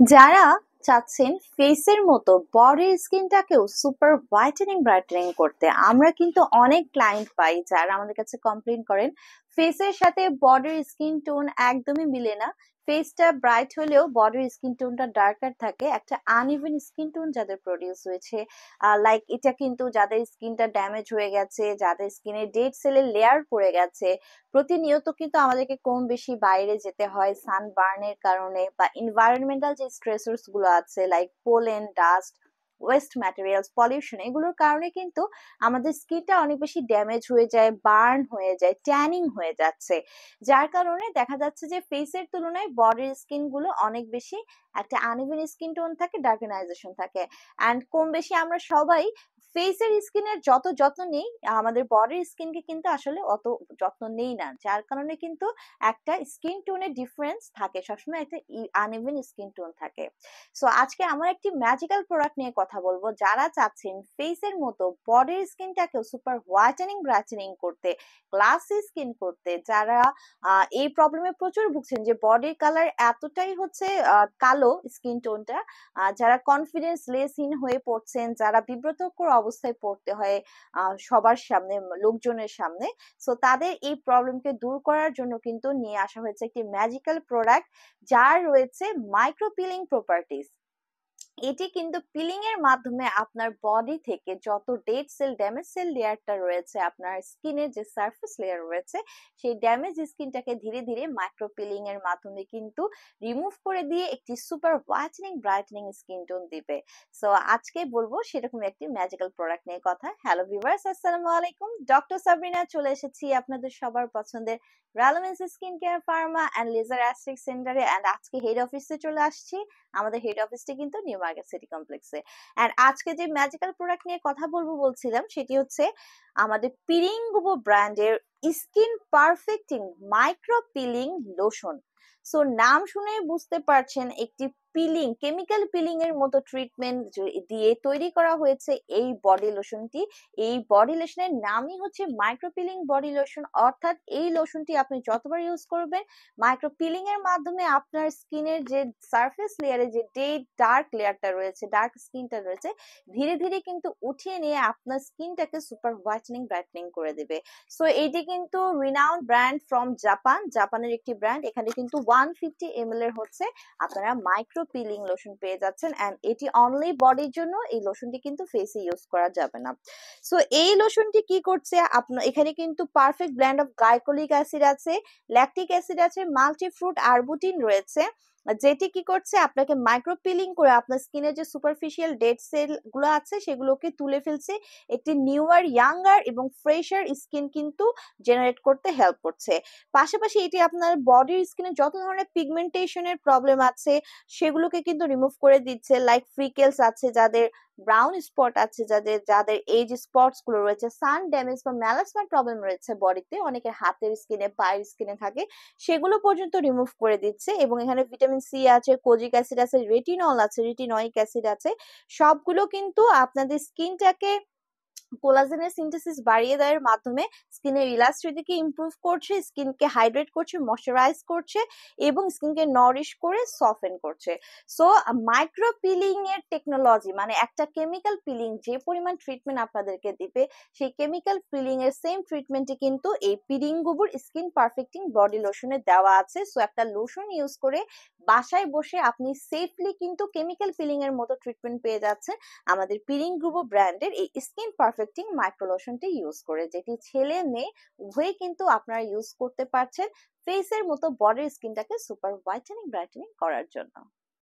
যারা চাচ্ছেন ফেসের মতো বডির স্কিনটাকেও সুপার হোয়াইটেনিং ব্রাইটেনিং করতে, আমরা কিন্তু অনেক ক্লায়েন্ট পাই যারা আমাদের কাছে কমপ্লেন করেন ফেসের সাথে বডির স্কিন টোন একদমই মিলে না। ফেসটা ব্রাইট হলেও বডির স্কিন টোনটা ডার্কার থাকে, একটা আনইভেন স্কিন টোন যাদের প্রডিউস হয়েছে। লাইক এটা কিন্তু যাদের স্কিনটা ড্যামেজ হয়ে গেছে, যাদের স্কিনে ডেড সেলের লেয়ার পড়ে গেছে, প্রতিনিয়ত কিন্তু আমাদেরকে কম বেশি বাইরে যেতে হয় সানবার্নের কারণে, বা এনভায়রনমেন্টাল যে স্ট্রেসর্স গুলো আছে like pollen, dust, West materials, pollution, এগুলোর কারণে কিন্তু আমাদের স্কিনটা অনেক বেশি ড্যামেজ হয়ে যায়, বার্ন হয়ে যায়, ট্যানিং হয়ে যাচ্ছে। যার কারণে দেখা যাচ্ছে যে ফেসের তুলনায় বডির স্কিন গুলো অনেক বেশি একটা আনইভেন স্কিন টোন থাকে, ডার্কেনাইজেশন থাকে। অ্যান্ড কম বেশি আমরা সবাই ফেসের স্কিনের যত যত্ন নেই, আমাদের বডির স্কিনকে কিন্তু আসলে অত যত্ন নেই না, যার কারণে কিন্তু একটা স্কিন টোনের ডিফারেন্স থাকে, সবসময় একটা আনইভেন স্কিন টোন থাকে। সো আজকে আমার একটি ম্যাজিক্যাল প্রোডাক্ট নিয়ে কথা বলবো, যারা চাচ্ছেন ফেসের মতো বডির স্কিনটাকেও সুপার হোয়াইটেনিং ব্রাইটেনিং করতে, গ্লাসি স্কিন করতে, যারা এই প্রবলেমে প্রচুর ভুগছেন যে বডির কালার এতটাই হচ্ছে কালো স্কিন টোনটা, যারা কনফিডেন্স লেসহীন হয়ে পড়ছেন, যারা বিব্রতকর অবস্থায় পড়তে হয় সবার সামনে, লোকজনের সামনে। সো তাদের এই প্রবলেমকে দূর করার জন্য কিন্তু নিয়ে আসা হয়েছে একটি ম্যাজিক্যাল প্রোডাক্ট, যার রয়েছে মাইক্রো পিলিং প্রপার্টিজ। এটি কিন্তু পিলিং এর মাধ্যমে আপনার বডি থেকে যত ডেড সেল, ড্যামেজ সেল লেয়ারটা রয়েছে, আপনার স্কিনের যে সারফেস লেয়ার রয়েছে, সেই ড্যামেজ স্কিনটাকে ধীরে ধীরে মাইক্রো পিলিং এর মাধ্যমে কিন্তু রিমুভ করে দিয়ে একটি super whitening brightening skin tone দিবে। সো আজকে বলবো সেরকম একটি ম্যাজিক্যাল প্রোডাক্ট নিয়ে কথা। হ্যালো ভিউয়ার্স, আসসালামু আলাইকুম। ডক্টর সাবরিনা চলে এসেছি আপনাদের সবার পছন্দের Relevance skin care pharma and laser aesthetic সেন্টারে, এন্ড আজকে হেড অফিসে চলে আসছি। আমাদের হেড অফিসটি কিন্তু নিউ মার্কেট সিটি কমপ্লেক্সে। এন্ড আজকে যে ম্যাজিক্যাল প্রোডাক্ট নিয়ে কথা বলবো বলছিলাম, সেটি হচ্ছে আমাদের পিরিঙ্গুবো ব্র্যান্ডের skin perfecting micro peeling lotion. So নাম শুনে বুঝতে পারছেন, একটি পিলিং, কেমিক্যাল পিলিং এর মতো ট্রিটমেন্ট দিয়ে তৈরি করা হয়েছে এই বডি লোশনটি। এই বডি লোশনের নামই হচ্ছে মাইক্রো পিলিং বডি লোশন, অর্থাৎ এই লোশনটি আপনি যতবার ইউজ করবেন, মাইক্রো পিলিং এর মাধ্যমে আপনার স্কিনের যে সারফেস লেয়ারে যে ডেড ডার্ক লেয়ারটা রয়েছে, ডার্ক স্কিনটা রয়েছে, ধীরে ধীরে কিন্তু উঠিয়ে নিয়ে আপনার স্কিনটাকে সুপার হোয়াইটেনিং ব্রাইটেনিং করে দিবে। সো এটি কিন্তু রিনাউন্ড ব্র্যান্ড ফ্রম জাপান, জাপানের একটি ব্র্যান্ড। এখানে কিন্তু 150 ml এর হচ্ছে আপনারা মাইক্রো পিলিং লোশন পেয়ে যাচ্ছেন, এন্ড এটি অনলি বডির জন্য, এই লোশনটি কিন্তু ফেসে ইউজ করা যাবে না। সো এই লোশনটি কি করছে, আপনার এখানে কিন্তু perfect blend of glycolic acid আছে, ল্যাকটিক অ্যাসিড আছে, মাল্টিফ্রুট আরবুটিন রয়েছে, যেটি কি করছে আপনাকে মাইক্রো পিলিং করে আপনার স্কিনের যে সুপারফিশিয়াল ডেড সেল গুলো আছে সেগুলোকে তুলে ফেলছে, একটি নিউয়ার, ইয়াঙ্গার এবং ফ্রেশার স্কিন কিন্তু জেনারেট করতে হেল্প করছে। পাশাপাশি এটি আপনার বডির স্কিনে যত ধরনের পিগমেন্টেশনের প্রবলেম আছে সেগুলোকে কিন্তু রিমুভ করে দিচ্ছে, লাইক ফ্রিকেলস আছে যাদের, ব্রাউন স্পট আছে যাদের, যাদের এই যে স্পটস গুলো রয়েছে, সান ড্যামেজ বা ম্যালাসমার প্রবলেম রয়েছে বডিতে, অনেকের হাতের স্কিনে, পায়ের স্কিনে থাকে, সেগুলো পর্যন্ত রিমুভ করে দিচ্ছে। এবং এখানে ভিটামিন সি আছে, কোজিক অ্যাসিড আছে, রেটিনল আছে, রেটিনয়িক অ্যাসিড আছে, সবগুলো কিন্তু আপনাদের স্কিনটাকে কোলাজেনের সিনথেসিস বাড়িয়ে দেওয়ার মাধ্যমে স্কিনের ইলাস্টিসিটিকে ইমপ্রুভ করছে, স্কিনকে হাইড্রেট করছে, ময়শ্চারাইজ করছে এবং স্কিনকে নরিশ করে সফেন করছে। সো মাইক্রো পিলিং এর টেকনোলজি, মানে একটা কেমিক্যাল পিলিং যে পরিমাণ ট্রিটমেন্ট আপনাদেরকে দিবে, সেই কেমিক্যাল পিলিং এর সেম ট্রিটমেন্টই কিন্তু এই পিরিঙ্গুবুর স্কিন পারফেক্টিং বডি লোশনে দেওয়া আছে। সো একটা লোশন ইউজ করে বাসায় বসে আপনি সেফলি কিন্তু কেমিক্যাল পিলিং এর মতো ট্রিটমেন্ট পেয়ে যাচ্ছেন আমাদের পিরিঙ্গুবো ব্র্যান্ডের এই স্কিন পারফেক্টিং মাইক্রো লোশনটি ইউজ করে, যেটি ছেলে মেয়ে উভয়ই কিন্তু আপনারা ইউজ করতে পারছেন ফেসের মতো বডির স্কিনটাকে সুপার হোয়াইটেনিং ব্রাইটেনিং করার জন্য।